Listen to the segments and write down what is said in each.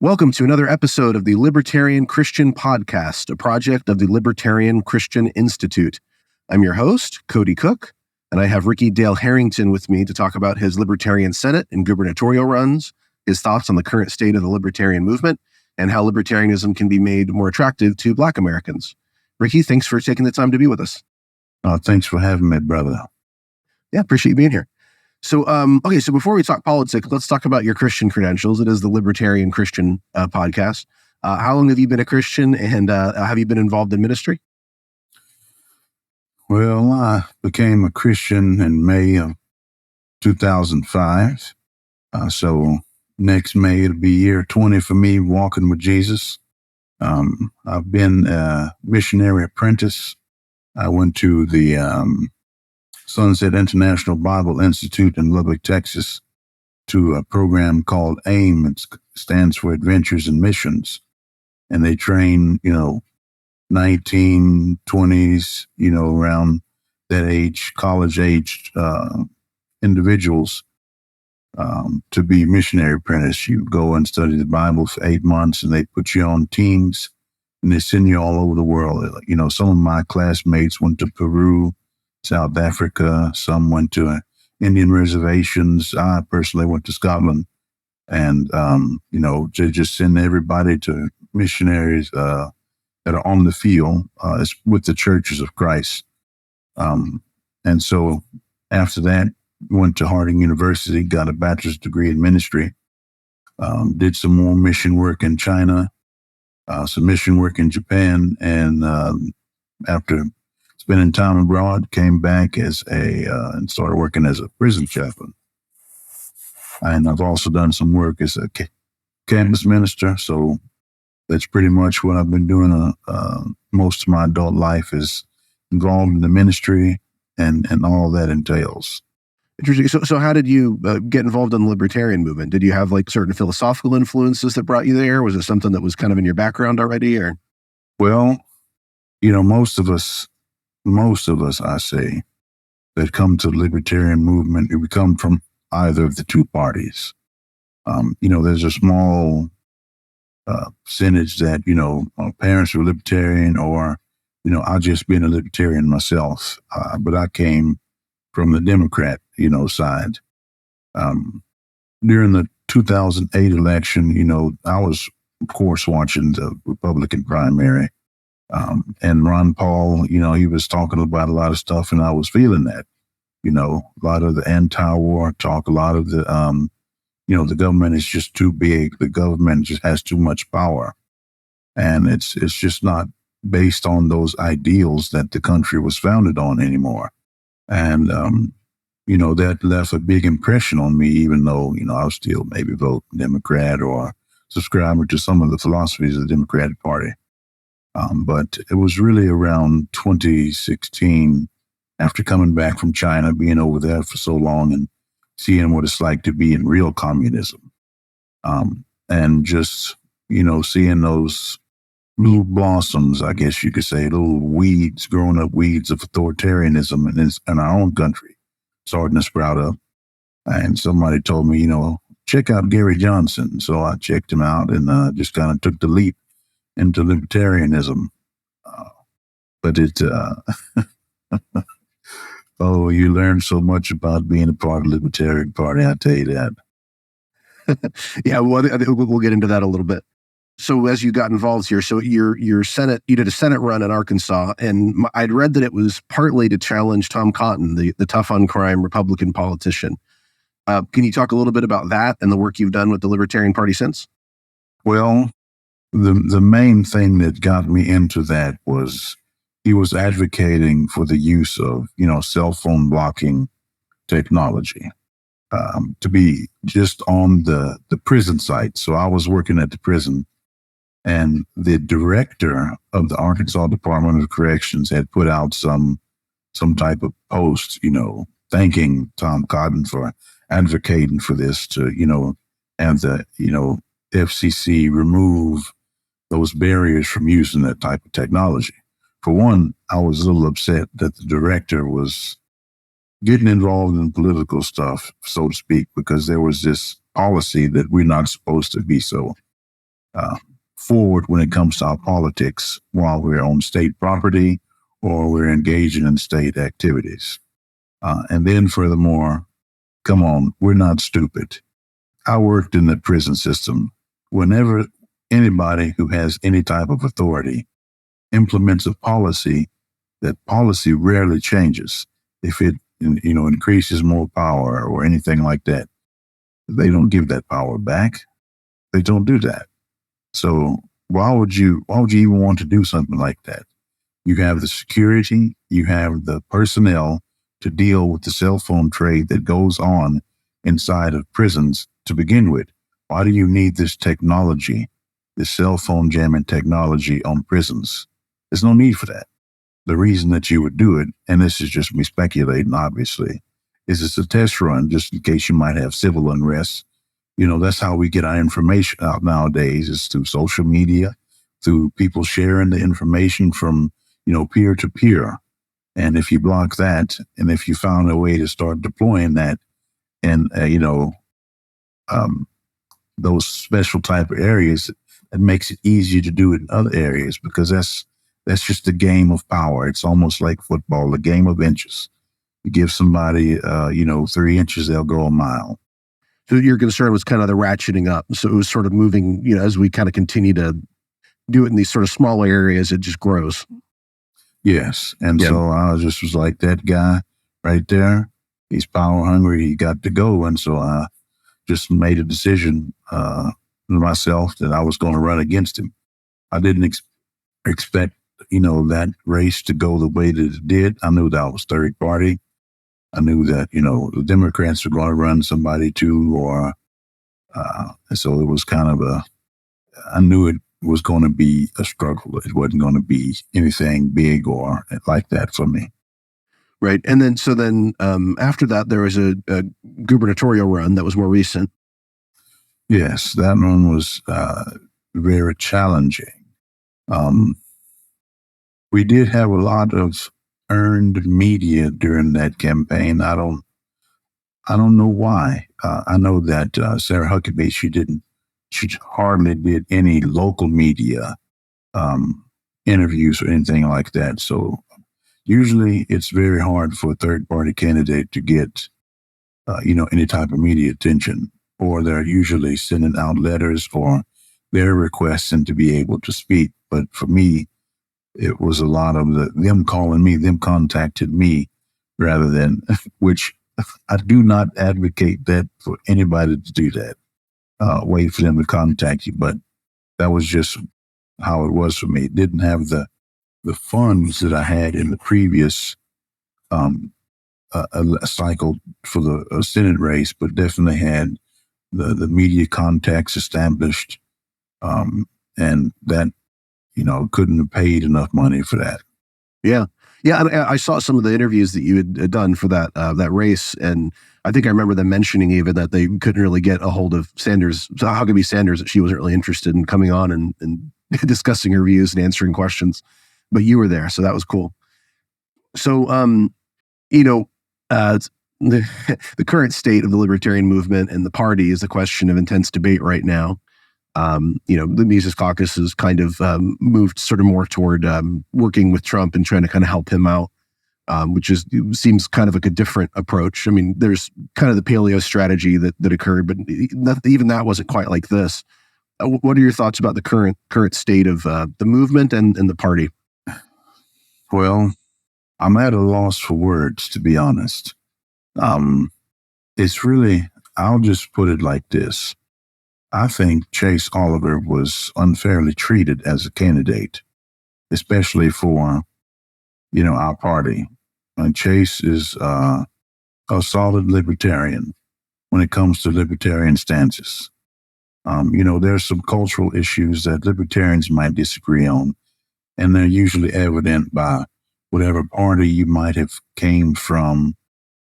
Welcome to another episode of the Libertarian Christian Podcast, a project of the Libertarian Christian Institute. I'm your host, Cody Cook, and I have Ricky Dale Harrington with me to talk about his Libertarian Senate and gubernatorial runs, his thoughts on the current state of the Libertarian movement, and how libertarianism can be made more attractive to Black Americans. Ricky, thanks for taking the time to be with us. Thanks for having me, brother. Yeah, appreciate you being here. So before we talk politics, let's talk about your Christian credentials. It is the Libertarian Christian Podcast. How long have you been a Christian, and have you been involved in ministry? Well, I became a Christian in May of 2005. So next May, it'll be year 20 for me walking with Jesus. I've been a missionary apprentice. I went to the Sunset International Bible Institute in Lubbock, Texas, to a program called AIM. It stands for Adventures in Missions. And they train, 19, 20s, around that age, college-aged individuals to be missionary apprentice. You go and study the Bible for 8 months, and they put you on teams, and they send you all over the world. Some of my classmates went to Peru, South Africa. Some went to Indian reservations. I personally went to Scotland, and to just send everybody to missionaries that are on the field with the churches of Christ. And so after that, went to Harding University, got a bachelor's degree in ministry, did some more mission work in China, some mission work in Japan, and after spending time abroad, came back and started working as a prison chaplain. And I've also done some work as a campus minister. So that's pretty much what I've been doing. Most of my adult life is involved in the ministry and all that entails. Interesting. So how did you get involved in the libertarian movement? Did you have certain philosophical influences that brought you there? Was it something that was kind of in your background already? Or? Well, most of us, I say, that come to the libertarian movement, we come from either of the two parties. There's a small percentage that, our parents were libertarian, or, I just been a libertarian myself. But I came from the Democrat, side. During the 2008 election, I was, of course, watching the Republican primary. And Ron Paul, he was talking about a lot of stuff, and I was feeling that, a lot of the anti-war talk, a lot of the, the government is just too big. The government just has too much power. And it's just not based on those ideals that the country was founded on anymore. And, that left a big impression on me, even though, I'll still maybe vote Democrat or subscribe to some of the philosophies of the Democratic Party. But it was really around 2016, after coming back from China, being over there for so long and seeing what it's like to be in real communism. And just, seeing those little blossoms, I guess you could say, little weeds, growing up weeds of authoritarianism in our own country, starting to sprout up. And somebody told me, check out Gary Johnson. So I checked him out and just kind of took the leap into libertarianism. But you learn so much about being a part of the Libertarian Party, I tell you that. Yeah, well, I think we'll get into that a little bit. So as you got involved here, so your Senate, you did a Senate run in Arkansas, and I'd read that it was partly to challenge Tom Cotton, the tough on crime Republican politician. Can you talk a little bit about that and the work you've done with the Libertarian Party since? Well, the main thing that got me into that was he was advocating for the use of, cell phone blocking technology to be just on the prison site. So I was working at the prison, and the director of the Arkansas Department of Corrections had put out some type of post, thanking Tom Cotton for advocating for this to, have the, FCC remove those barriers from using that type of technology. For one, I was a little upset that the director was getting involved in political stuff, so to speak, because there was this policy that we're not supposed to be so forward when it comes to our politics while we're on state property or we're engaging in state activities. And then furthermore, come on, we're not stupid. I worked in the prison system. Whenever anybody who has any type of authority implements a policy, that policy rarely changes. If it, increases more power or anything like that, they don't give that power back. They don't do that. So why would you even want to do something like that? You have the security, you have the personnel to deal with the cell phone trade that goes on inside of prisons to begin with. Why do you need this technology, this cell phone jamming technology on prisons? There's no need for that. The reason that you would do it, and this is just me speculating, obviously, is it's a test run just in case you might have civil unrest. That's how we get our information out nowadays, is through social media, through people sharing the information from, peer to peer. And if you block that, and if you found a way to start deploying that in, those special type of areas, it makes it easier to do it in other areas, because that's just a game of power. It's almost like football, a game of inches. You give somebody, 3 inches, they'll go a mile. So your concern was kind of the ratcheting up. So it was sort of moving, as we kind of continue to do it in these sort of smaller areas, it just grows. Yes. And so I was like, that guy right there, he's power hungry. He got to go. And so I just made a decision myself that I was going to run against him. I didn't expect, that race to go the way that it did. I knew that I was third party. I knew that, the Democrats were going to run somebody too, so it was kind of I knew it was going to be a struggle. It wasn't going to be anything big or like that for me. Right. And then, after that, there was a gubernatorial run that was more recent. Yes, that one was very challenging. We did have a lot of earned media during that campaign. I don't know why. I know that Sarah Huckabee, she hardly did any local media interviews or anything like that. So usually it's very hard for a third party candidate to get, any type of media attention, or they're usually sending out letters or they're requesting to be able to speak. But for me, it was a lot of them calling me, them contacted me rather than, which I do not advocate that for anybody to do that. Wait for them to contact you. But that was just how it was for me. It didn't have the funds that I had in the previous cycle for the Senate race, but definitely had the media contacts established. And that, couldn't have paid enough money for that. Yeah. Yeah. And I saw some of the interviews that you had done for that race. And I think I remember them mentioning even that they couldn't really get a hold of Sanders. So Huckabee Sanders, that she wasn't really interested in coming on and discussing her views and answering questions, but you were there. So that was cool. So, the current state of the libertarian movement and the party is a question of intense debate right now. The Mises Caucus has kind of moved sort of more toward working with Trump and trying to kind of help him out, which seems kind of like a different approach. I mean, there's kind of the paleo strategy that occurred, but even that wasn't quite like this. What are your thoughts about the current state of the movement and the party? Well, I'm at a loss for words, to be honest. It's really, I'll just put it like this. I think Chase Oliver was unfairly treated as a candidate, especially for, our party. And Chase is a solid libertarian when it comes to libertarian stances. There's some cultural issues that libertarians might disagree on, and they're usually evident by whatever party you might have came from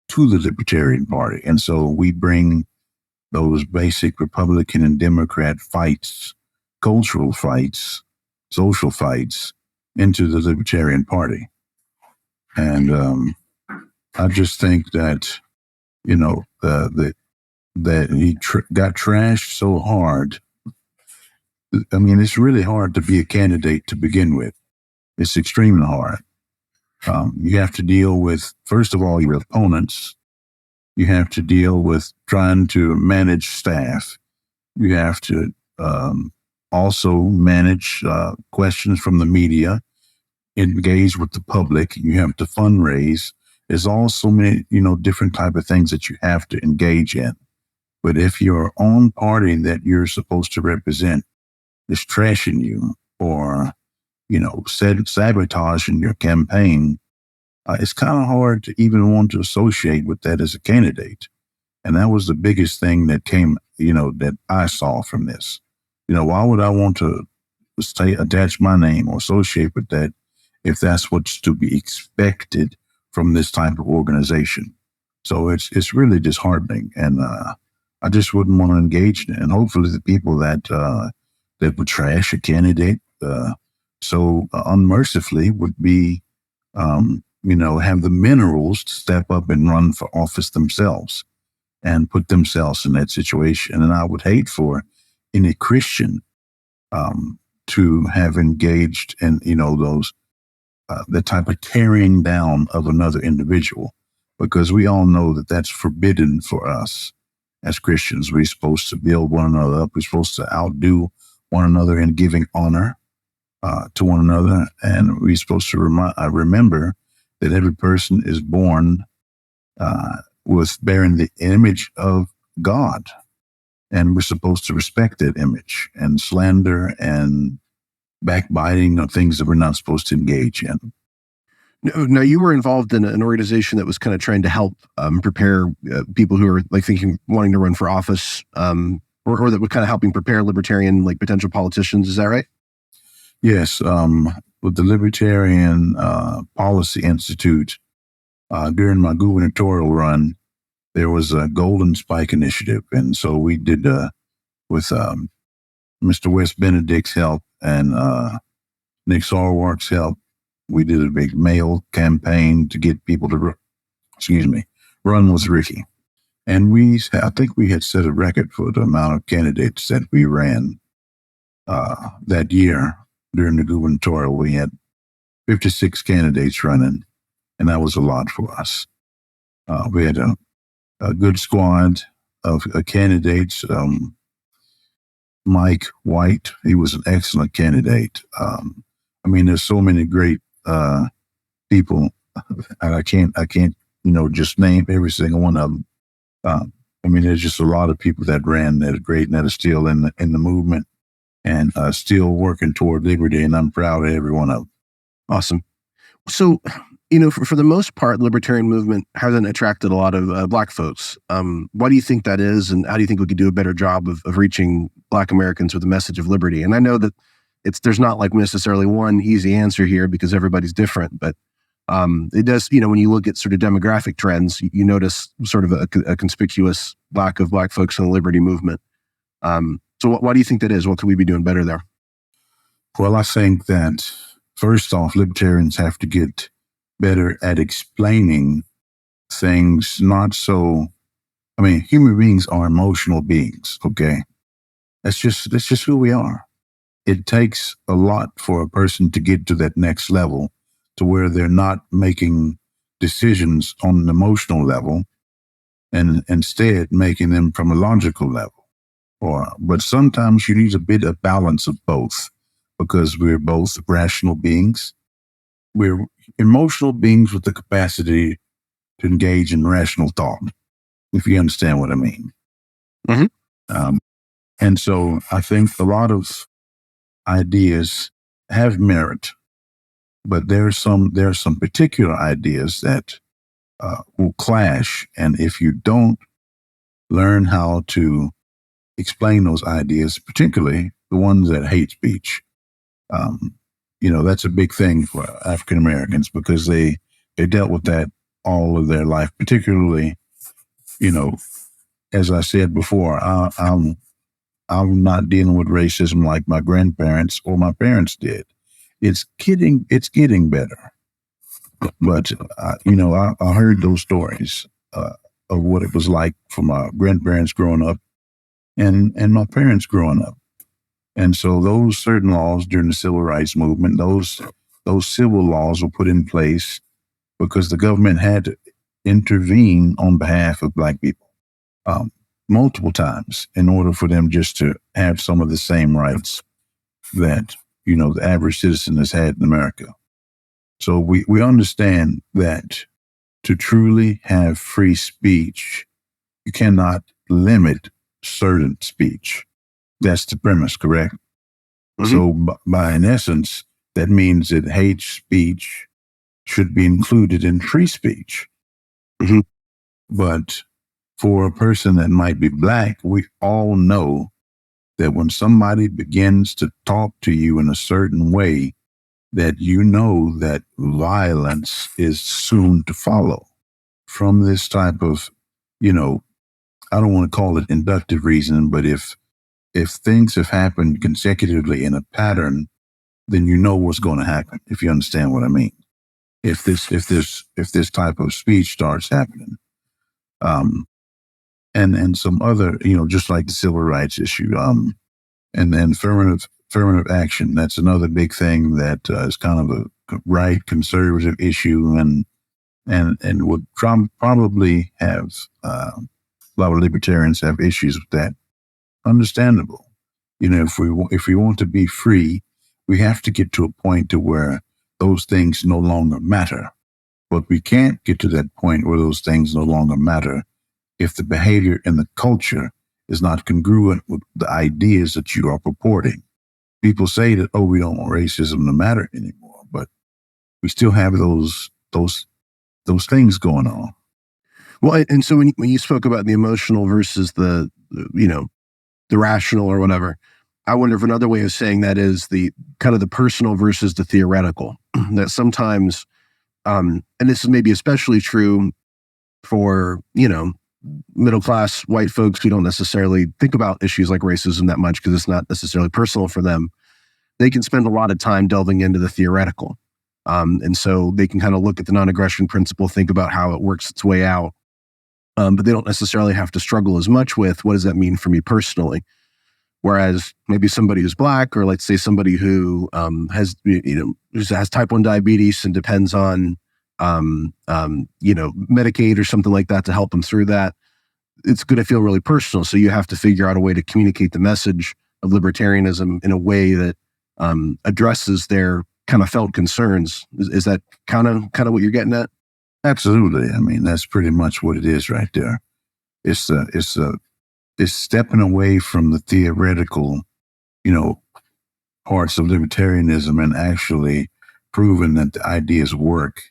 to the Libertarian Party. And so we bring those basic Republican and Democrat fights, cultural fights, social fights into the Libertarian Party. And I just think that, that he got trashed so hard I mean, it's really hard to be a candidate to begin with. It's extremely hard. You have to deal with, first of all, your opponents. You have to deal with trying to manage staff. You have to also manage questions from the media, engage with the public. You have to fundraise. There's all so many, different type of things that you have to engage in. But if your own party that you're supposed to represent is trashing you or, sabotaging your campaign, it's kind of hard to even want to associate with that as a candidate. And that was the biggest thing that came, that I saw from this. Why would I want to attach my name or associate with that if that's what's to be expected from this type of organization? So it's really disheartening, and I just wouldn't want to engage in it. And hopefully the people that would trash a candidate so unmercifully would be, have the minerals to step up and run for office themselves and put themselves in that situation. And I would hate for any Christian to have engaged in, those the type of tearing down of another individual, because we all know that that's forbidden for us as Christians. We're supposed to build one another up. We're supposed to outdo one another in giving honor to one another. And we're supposed to remember that every person is born with bearing the image of God. And we're supposed to respect that image, and slander and backbiting are things that we're not supposed to engage in. Now, you were involved in an organization that was kind of trying to help prepare people who are wanting to run for office, or that were kind of helping prepare libertarian, potential politicians. Is that right? Yes. With the Libertarian Policy Institute, during my gubernatorial run, there was a Golden Spike Initiative. And so we did, with Mr. West Benedict's help and Nick Sarwark's help, we did a big mail campaign to get people to, run with Ricky. And I think we had set a record for the amount of candidates that we ran that year during the gubernatorial. We had 56 candidates running, and that was a lot for us. We had a good squad of candidates. Mike White, he was an excellent candidate. There's so many great people, and I can't, just name every single one of them. There's just a lot of people that ran that are great and that are still in the movement and still working toward liberty, and I'm proud of every one of them. Awesome. So, for the most part, the libertarian movement hasn't attracted a lot of Black folks. Why do you think that is, and how do you think we could do a better job of reaching Black Americans with the message of liberty? And I know that there's not necessarily one easy answer here because everybody's different, but it does, when you look at sort of demographic trends, you notice sort of a conspicuous lack of Black folks in the liberty movement. So why do you think that is? What could we be doing better there? Well, I think that first off, libertarians have to get better at explaining things. Human beings are emotional beings. Okay. That's just who we are. It takes a lot for a person to get to that next level, to where they're not making decisions on an emotional level and instead making them from a logical level. But sometimes you need a bit of balance of both, because we're both rational beings. We're emotional beings with the capacity to engage in rational thought, if you understand what I mean. Mm-hmm. And so I think a lot of ideas have merit, but there are some particular ideas that will clash. And if you don't learn how to explain those ideas, particularly the ones that hate speech, that's a big thing for African Americans, because they dealt with that all of their life. Particularly, as I said before, I'm not dealing with racism like my grandparents or my parents did. It's getting better, but I heard those stories of what it was like for my grandparents growing up and my parents growing up. And so those certain laws during the civil rights movement, those civil laws were put in place because the government had to intervene on behalf of Black people multiple times in order for them just to have some of the same rights that, the average citizen has had in America. So we understand that to truly have free speech, you cannot limit certain speech. That's the premise, correct? Mm-hmm. So by in essence, that means that hate speech should be included in free speech. Mm-hmm. But for a person that might be Black, we all know that when somebody begins to talk to you in a certain way, that that violence is soon to follow from this type of, I don't want to call it inductive reasoning, but if things have happened consecutively in a pattern, then you know what's going to happen, if you understand what I mean. If this type of speech starts happening. And some other, just like the civil rights issue, and then affirmative action. That's another big thing that is kind of a right conservative issue, and would probably have a lot of libertarians have issues with that. Understandable. If we want to be free, we have to get to a point to where those things no longer matter. But we can't get to that point where those things no longer matter if the behavior and the culture is not congruent with the ideas that you are purporting. People say that, we don't want racism to matter anymore, but we still have those things going on. Well, and so when you spoke about the emotional versus the rational or whatever, I wonder if another way of saying that is the kind of the personal versus the theoretical. That sometimes, and this is maybe especially true for, middle-class white folks who don't necessarily think about issues like racism that much because it's not necessarily personal for them. They can spend a lot of time delving into the theoretical. And so they can kind of look at the non-aggression principle, think about how it works its way out. But they don't necessarily have to struggle as much with what does that mean for me personally. Whereas maybe somebody who's Black, or let's say somebody who has type 1 diabetes and depends on Medicaid or something like that to help them through that, it's going to feel really personal. So you have to figure out a way to communicate the message of libertarianism in a way that addresses their kind of felt concerns. Is that kind of what you're getting at? Absolutely. I mean, that's pretty much what it is right there. It's stepping away from the theoretical, parts of libertarianism and actually proving that the ideas work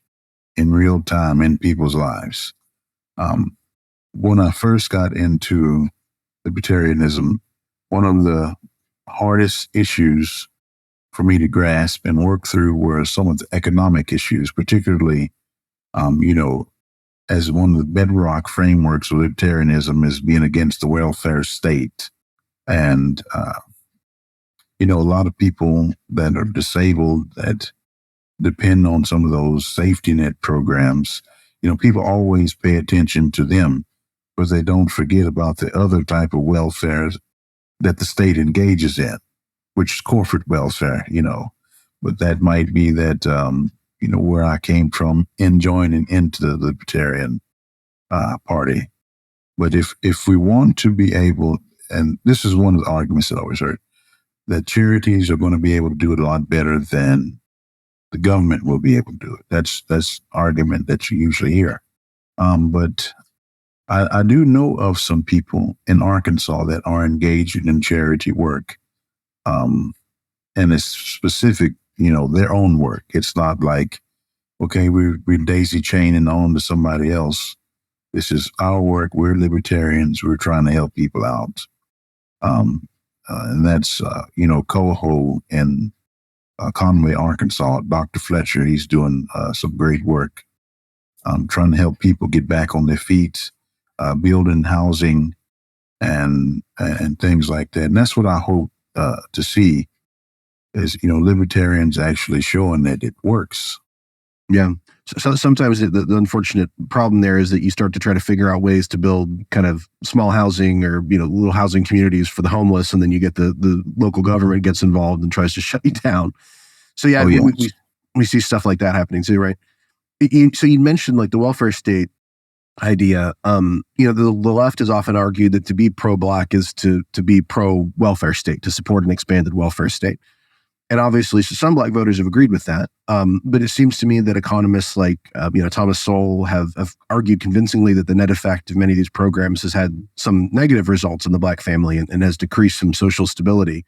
in real time in people's lives. When I first got into libertarianism, one of the hardest issues for me to grasp and work through were some of the economic issues, particularly, as one of the bedrock frameworks of libertarianism is being against the welfare state. And, a lot of people that are disabled that depend on some of those safety net programs, people always pay attention to them, but they don't forget about the other type of welfare that the state engages in, which is corporate welfare, but that might be that, where I came from in joining into the Libertarian Party. But if we want to be able, and this is one of the arguments that I always heard, that charities are going to be able to do it a lot better than the government will be able to do it. That's argument that you usually hear. But I do know of some people in Arkansas that are engaged in charity work. And it's specific, their own work. It's not like, okay, we're daisy chaining on to somebody else. This is our work. We're libertarians. We're trying to help people out. And that's, Coho in Conway, Arkansas, Dr. Fletcher. He's doing some great work, trying to help people get back on their feet, building housing and things like that. And that's what I hope to see is, libertarians actually showing that it works. Yeah. So sometimes the unfortunate problem there is that you start to try to figure out ways to build kind of small housing or, little housing communities for the homeless. And then you get the local government gets involved and tries to shut you down. So yeah, Oh, yes. we see stuff like that happening too, right? So you mentioned like the welfare state idea. The left has often argued that to be pro-Black is to be pro-welfare state, to support an expanded welfare state. And obviously, so some Black voters have agreed with that. But it seems to me that economists like, Thomas Sowell have argued convincingly that the net effect of many of these programs has had some negative results in the Black family and has decreased some social stability.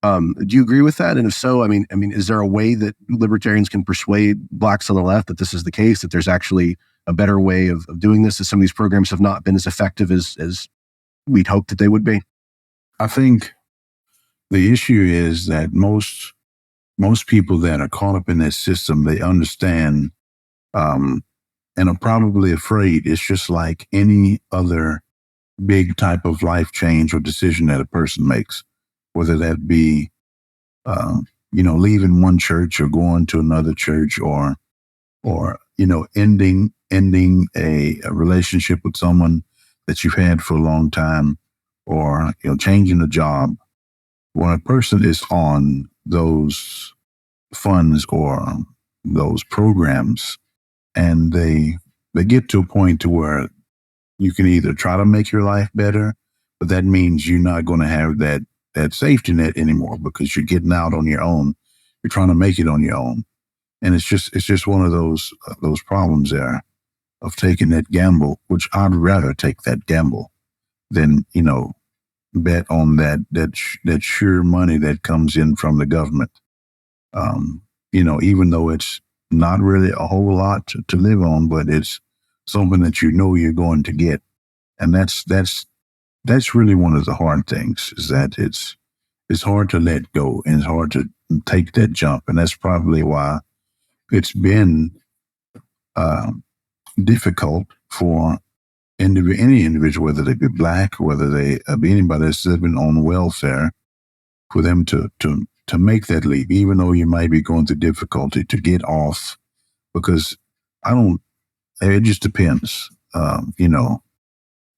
Do you agree with that? And if so, is there a way that libertarians can persuade Blacks on the left that this is the case, that there's actually a better way of doing this, that some of these programs have not been as effective as we'd hoped that they would be? I think the issue is that most people that are caught up in this system, they understand and are probably afraid. It's just like any other big type of life change or decision that a person makes, whether that be, leaving one church or going to another church or ending a relationship with someone that you've had for a long time, or, changing a job. When a person is on those funds or those programs and they get to a point to where you can either try to make your life better, but that means you're not going to have that safety net anymore because you're getting out on your own. You're trying to make it on your own. And it's just one of those problems there of taking that gamble, which I'd rather take that gamble than, bet on that sure money that comes in from the government. Even though it's not really a whole lot to live on, but it's something that you're going to get. And that's really one of the hard things, is that it's hard to let go and it's hard to take that jump. And that's probably why it's been difficult for any individual, whether they be Black, whether they be anybody that's living on welfare, for them to make that leap, even though you might be going through difficulty, to get off, because it just depends.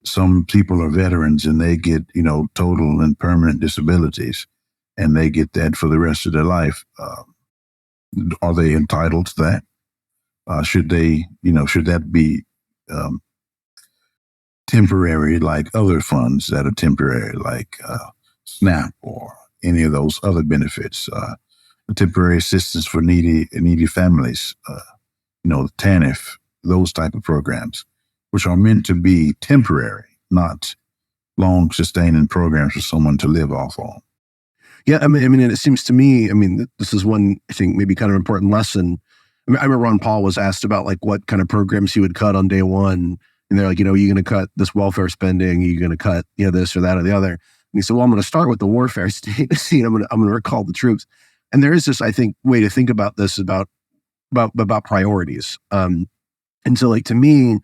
Some people are veterans and they get, total and permanent disabilities, and they get that for the rest of their life. Are they entitled to that? Should that be temporary, like other funds that are temporary, like SNAP or any of those other benefits, temporary assistance for needy families, TANF, those type of programs, which are meant to be temporary, not long sustaining programs for someone to live off on. Yeah, and it seems to me, this is one, I think, maybe kind of important lesson. I remember Ron Paul was asked about like what kind of programs he would cut on day one. And they're like, are you going to cut this welfare spending? Are you going to cut, this or that or the other? And he said, well, I'm going to start with the warfare state. I'm going to recall the troops. And there is this, I think, way to think about this about priorities. And so, like, to me,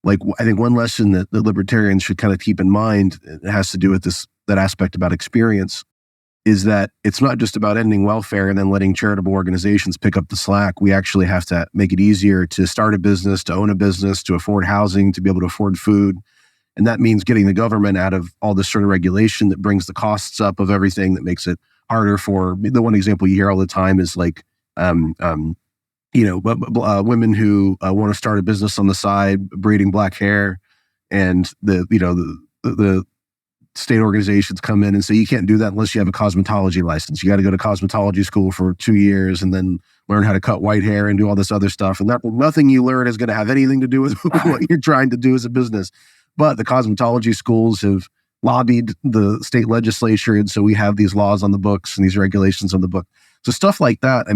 like, I think one lesson that the libertarians should kind of keep in mind, it has to do with that aspect about experience, is that it's not just about ending welfare and then letting charitable organizations pick up the slack. We actually have to make it easier to start a business, to own a business, to afford housing, to be able to afford food. And that means getting the government out of all this sort of regulation that brings the costs up of everything, that makes it harder for, the one example you hear all the time is like, women who want to start a business on the side, braiding black hair, and the state organizations come in and say, you can't do that unless you have a cosmetology license. You got to go to cosmetology school for 2 years and then learn how to cut white hair and do all this other stuff. And nothing you learn is going to have anything to do with what you're trying to do as a business. But the cosmetology schools have lobbied the state legislature. And so we have these laws on the books and these regulations on the book. So stuff like that,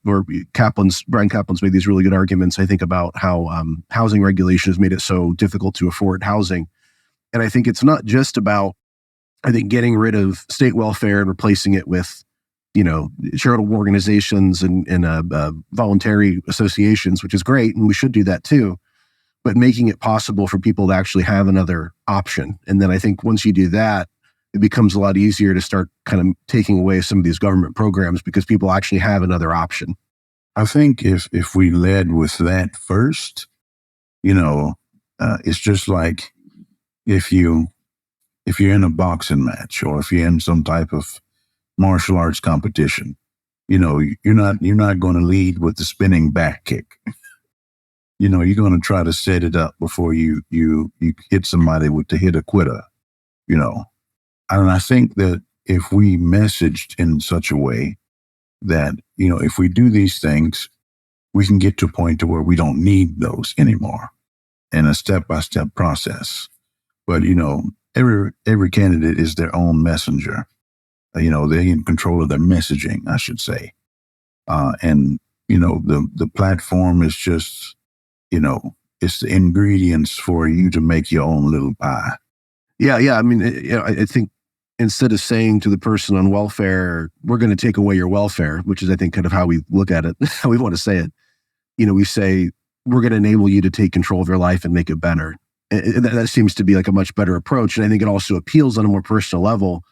where Brian Kaplan's made these really good arguments, I think, about how housing regulation has made it so difficult to afford housing. And I think it's not just about, getting rid of state welfare and replacing it with, charitable organizations and voluntary associations, which is great. And we should do that too, but making it possible for people to actually have another option. And then I think once you do that, it becomes a lot easier to start kind of taking away some of these government programs because people actually have another option. I think if we led with that first, it's just like if you're in a boxing match or if you're in some type of martial arts competition, you're not going to lead with the spinning back kick. You're going to try to set it up before you hit somebody with the hit or quitter. And I think that if we messaged in such a way that if we do these things, we can get to a point to where we don't need those anymore in a step-by-step process. But every candidate is their own messenger. They're in control of their messaging, I should say. And the platform is just, it's the ingredients for you to make your own little pie. Yeah. I mean, I think instead of saying to the person on welfare, we're going to take away your welfare, which is, I think, kind of how we look at it, how we want to say it. We say, we're going to enable you to take control of your life and make it better. And that seems to be like a much better approach. And I think it also appeals on a more personal level.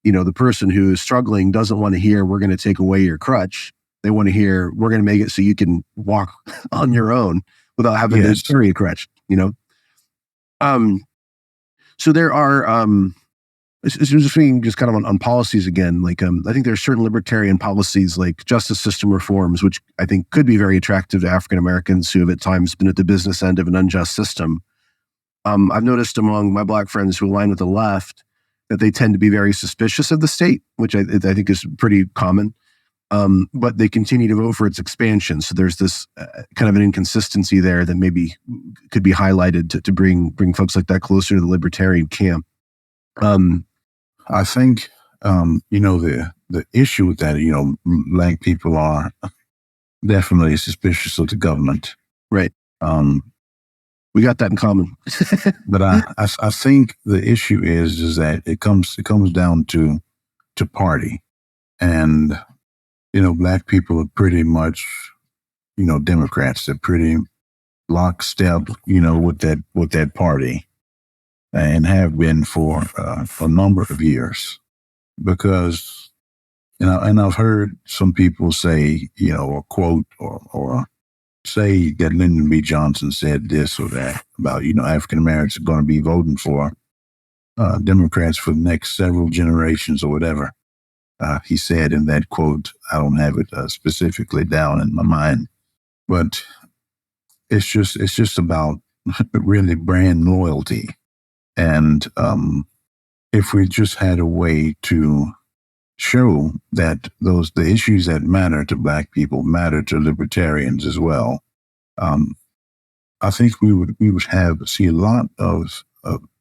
The person who is struggling doesn't want to hear, we're going to take away your crutch. They want to hear, we're going to make it so you can walk on your own without having to carry a crutch, So there are, just thinking just kind of on policies again, like I think there are certain libertarian policies like justice system reforms, which I think could be very attractive to African Americans who have at times been at the business end of an unjust system. I've noticed among my Black friends who align with the left that they tend to be very suspicious of the state, which I think is pretty common. But they continue to vote for its expansion. So there's this kind of an inconsistency there that maybe could be highlighted to bring folks like that closer to the libertarian camp. I think, the issue with that, Black people are definitely suspicious of the government. Right. We got that in common. But I think the issue is that it comes down to party. And, Black people are pretty much, Democrats. They're pretty lockstep, with that party, and have been for a number of years. Because, and I've heard some people say, or quote or say that Lyndon B. Johnson said this or that about, African Americans are going to be voting for Democrats for the next several generations or whatever. He said in that quote, I don't have it specifically down in my mind, but it's just about really brand loyalty. And if we just had a way to show that the issues that matter to Black people matter to libertarians as well, I think we would see a lot of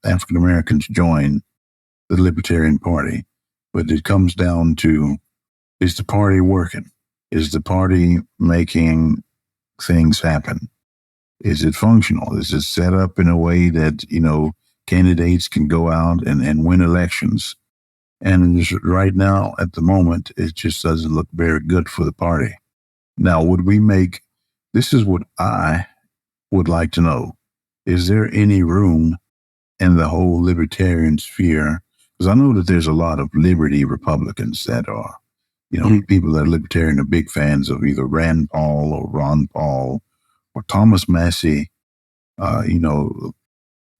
African Americans join the Libertarian Party. But it comes down to, is the party working? Is the party making things happen? Is it functional? Is it set up in a way that, candidates can go out and win elections? And right now, at the moment, it just doesn't look very good for the party. Now, this is what I would like to know. Is there any room in the whole libertarian sphere? Because I know that there's a lot of liberty Republicans that are, people that are libertarian are big fans of either Rand Paul or Ron Paul or Thomas Massey,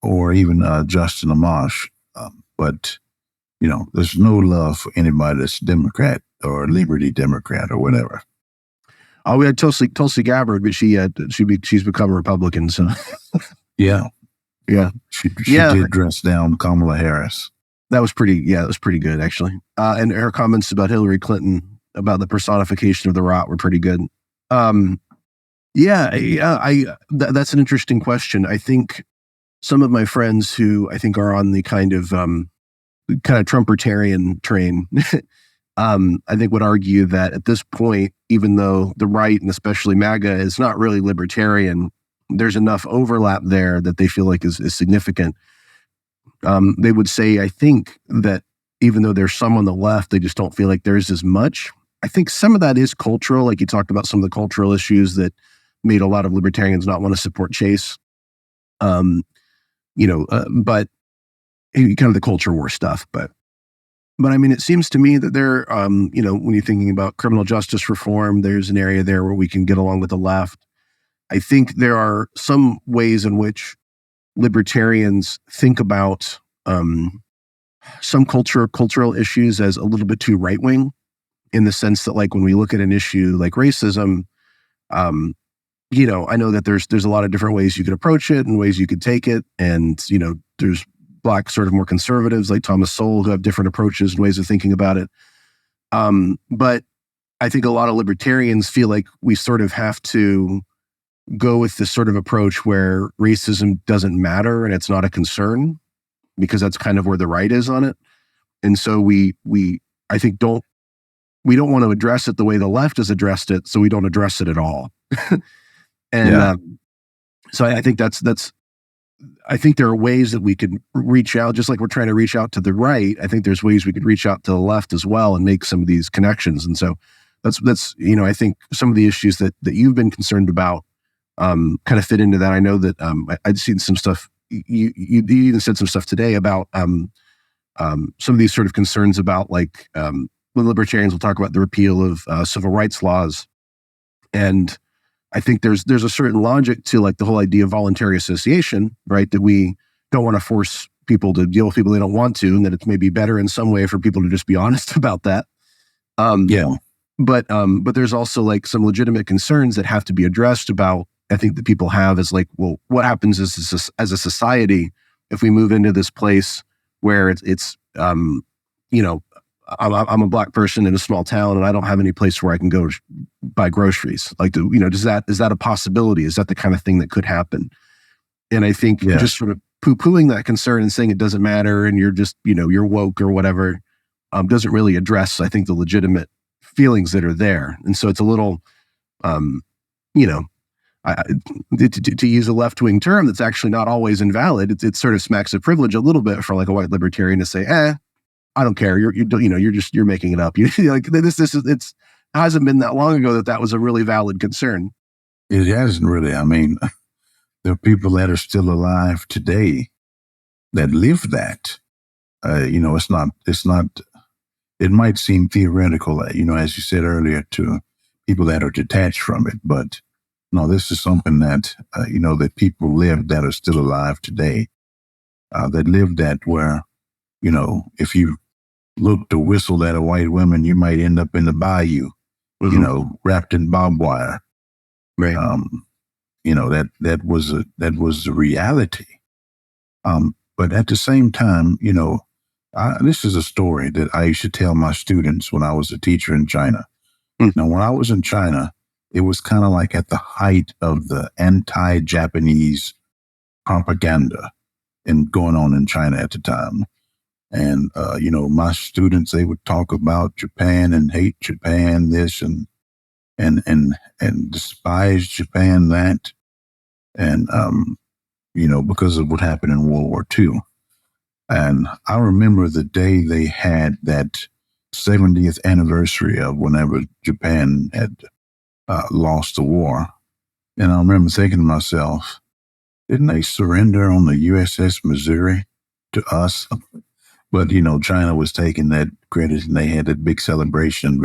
or even Justin Amash. But there's no love for anybody that's Democrat or Liberty Democrat or whatever. Oh, we had Tulsi Gabbard, but she's become a Republican. So yeah. She did dress down Kamala Harris. That was pretty good, actually. And her comments about Hillary Clinton, about the personification of the rot, were pretty good. That's an interesting question. I think some of my friends who I think are on the kind of Trumpertarian train, I think would argue that at this point, even though the right and especially MAGA is not really libertarian, there's enough overlap there that they feel like is significant. They would say, I think, that even though there's some on the left, they just don't feel like there's as much. I think some of that is cultural, like you talked about some of the cultural issues that made a lot of libertarians not want to support Chase. But kind of the culture war stuff. But But I mean, it seems to me that there, when you're thinking about criminal justice reform, there's an area there where we can get along with the left. I think there are some ways in which libertarians think about some cultural issues as a little bit too right wing, in the sense that, like, when we look at an issue like racism, I know that there's a lot of different ways you could approach it and ways you could take it, and there's Black sort of more conservatives like Thomas Sowell who have different approaches and ways of thinking about it. But I think a lot of libertarians feel like we sort of have to go with this sort of approach where racism doesn't matter and it's not a concern, because that's kind of where the right is on it. And so we I think don't want to address it the way the left has addressed it, so we don't address it at all. And so I think I think there are ways that we could reach out, just like we're trying to reach out to the right. I think there's ways we could reach out to the left as well and make some of these connections. And so that's I think some of the issues that you've been concerned about kind of fit into that. I know that I'd seen some stuff. You even said some stuff today about some of these sort of concerns about, like, when libertarians will talk about the repeal of civil rights laws. And I think there's a certain logic to, like, the whole idea of voluntary association, right? That we don't want to force people to deal with people they don't want to, and that it's maybe better in some way for people to just be honest about that. But there's also, like, some legitimate concerns that have to be addressed about, I think, that people have, is like, well, what happens as a society if we move into this place where I'm a Black person in a small town and I don't have any place where I can go buy groceries. Like, is that a possibility? Is that the kind of thing that could happen? And I think just sort of poo-pooing that concern and saying it doesn't matter and you're just, you're woke or whatever, doesn't really address, I think, the legitimate feelings that are there. And so it's a little, to use a left-wing term that's actually not always invalid, it sort of smacks of privilege a little bit for, like, a white libertarian to say, I don't care. You're making it up. It hasn't been that long ago that was a really valid concern. It hasn't really. I mean, there are people that are still alive today that live that. It's not. It might seem theoretical, as you said earlier, to people that are detached from it, but no, this is something that that people live that are still alive today. That live that where, if you look to whistle at a white woman, you might end up in the bayou, wrapped in barbed wire. Right. That was the reality. But at the same time, this is a story that I used to tell my students when I was a teacher in China. Now, when I was in China, it was kind of like at the height of the anti-Japanese propaganda and going on in China at the time. And, my students, they would talk about Japan and hate Japan, this and despise Japan, that. And, because of what happened in World War II. And I remember the day they had that 70th anniversary of whenever Japan had lost the war. And I remember thinking to myself, didn't they surrender on the USS Missouri to us? But, China was taking that credit and they had that big celebration.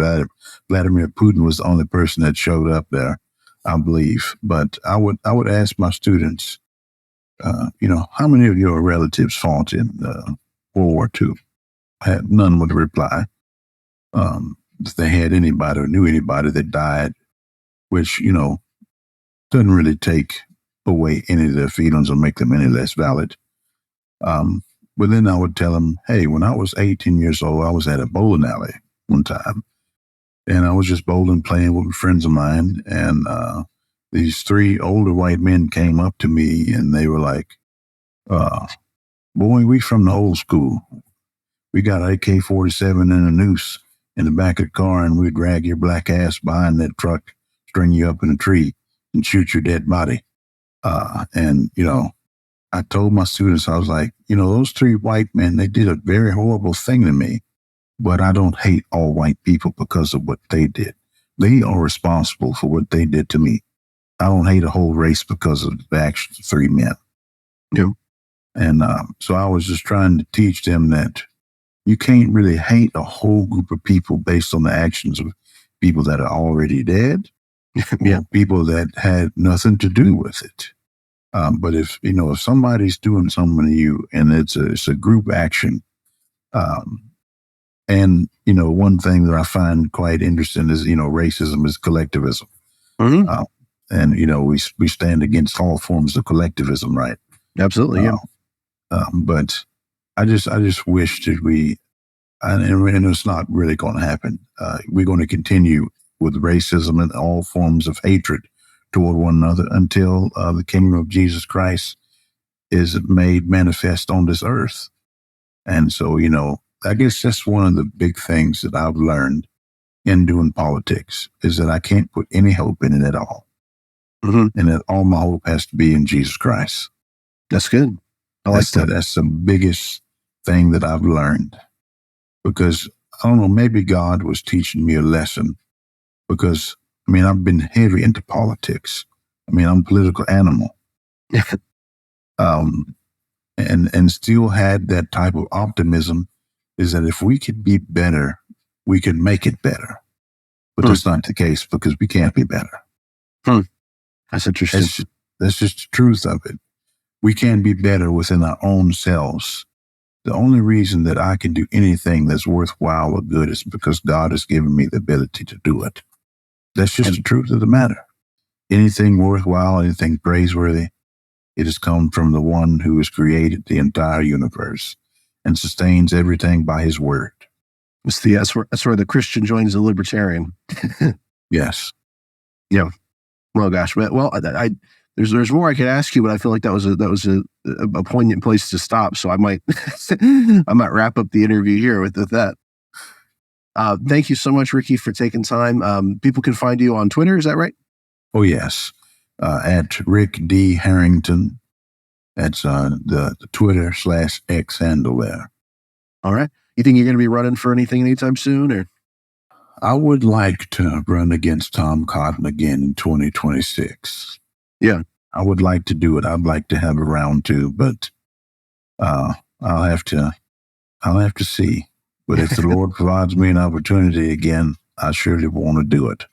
Vladimir Putin was the only person that showed up there, I believe. But I would ask my students, how many of your relatives fought in World War II? None would reply. If they had anybody or knew anybody that died, which, doesn't really take away any of their feelings or make them any less valid. But then I would tell them, hey, when I was 18 years old, I was at a bowling alley one time. And I was just bowling, playing with friends of mine. And these three older white men came up to me and they were like, boy, we from the old school. We got AK-47 and a noose in the back of the car and we'd drag your black ass behind that truck, string you up in a tree and shoot your dead body. I told my students, I was like, those three white men, they did a very horrible thing to me, but I don't hate all white people because of what they did. They are responsible for what they did to me. I don't hate a whole race because of the actions of three men. Yeah. And so I was just trying to teach them that, you can't really hate a whole group of people based on the actions of people that are already dead, Yeah. or people that had nothing to do with it. But if somebody's doing something to you and it's a group action, and one thing that I find quite interesting is racism is collectivism. Mm-hmm. And we stand against all forms of collectivism, right? Absolutely, yeah. But I just wish that and it's not really going to happen. We're going to continue with racism and all forms of hatred toward one another until the kingdom of Jesus Christ is made manifest on this earth. And so, I guess that's one of the big things that I've learned in doing politics is that I can't put any hope in it at all. Mm-hmm. And that all my hope has to be in Jesus Christ. That's good. I like that. That's the biggest thing that I've learned, because I don't know, maybe God was teaching me a lesson, because I've been heavy into politics. I'm a political animal. And still had that type of optimism, is that if we could be better, we could make it better. But that's not the case, because we can't be better. That's interesting. That's just the truth of it. We can't be better within our own selves. The only reason that I can do anything that's worthwhile or good is because God has given me the ability to do it. That's just the truth of the matter. Anything worthwhile, anything praiseworthy, it has come from the one who has created the entire universe and sustains everything by his word. That's where the Christian joins the libertarian. Yes. Yeah. Well, gosh. Well, there's more I could ask you, but I feel like that was a poignant place to stop. So I might wrap up the interview here with that. Thank you so much, Ricky, for taking time. People can find you on Twitter. Is that right? Oh, yes. At Rick D. Harrington. That's the Twitter /X handle there. All right. You think you're going to be running for anything anytime soon, or? I would like to run against Tom Cotton again in 2026. Yeah. I would like to do it. I'd like to have a round two, but I'll have to see. But if the Lord provides me an opportunity again, I surely want to do it.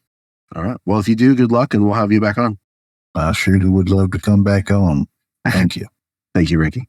All right. Well, if you do, good luck, and we'll have you back on. I surely would love to come back on. Thank you. Thank you, Ricky.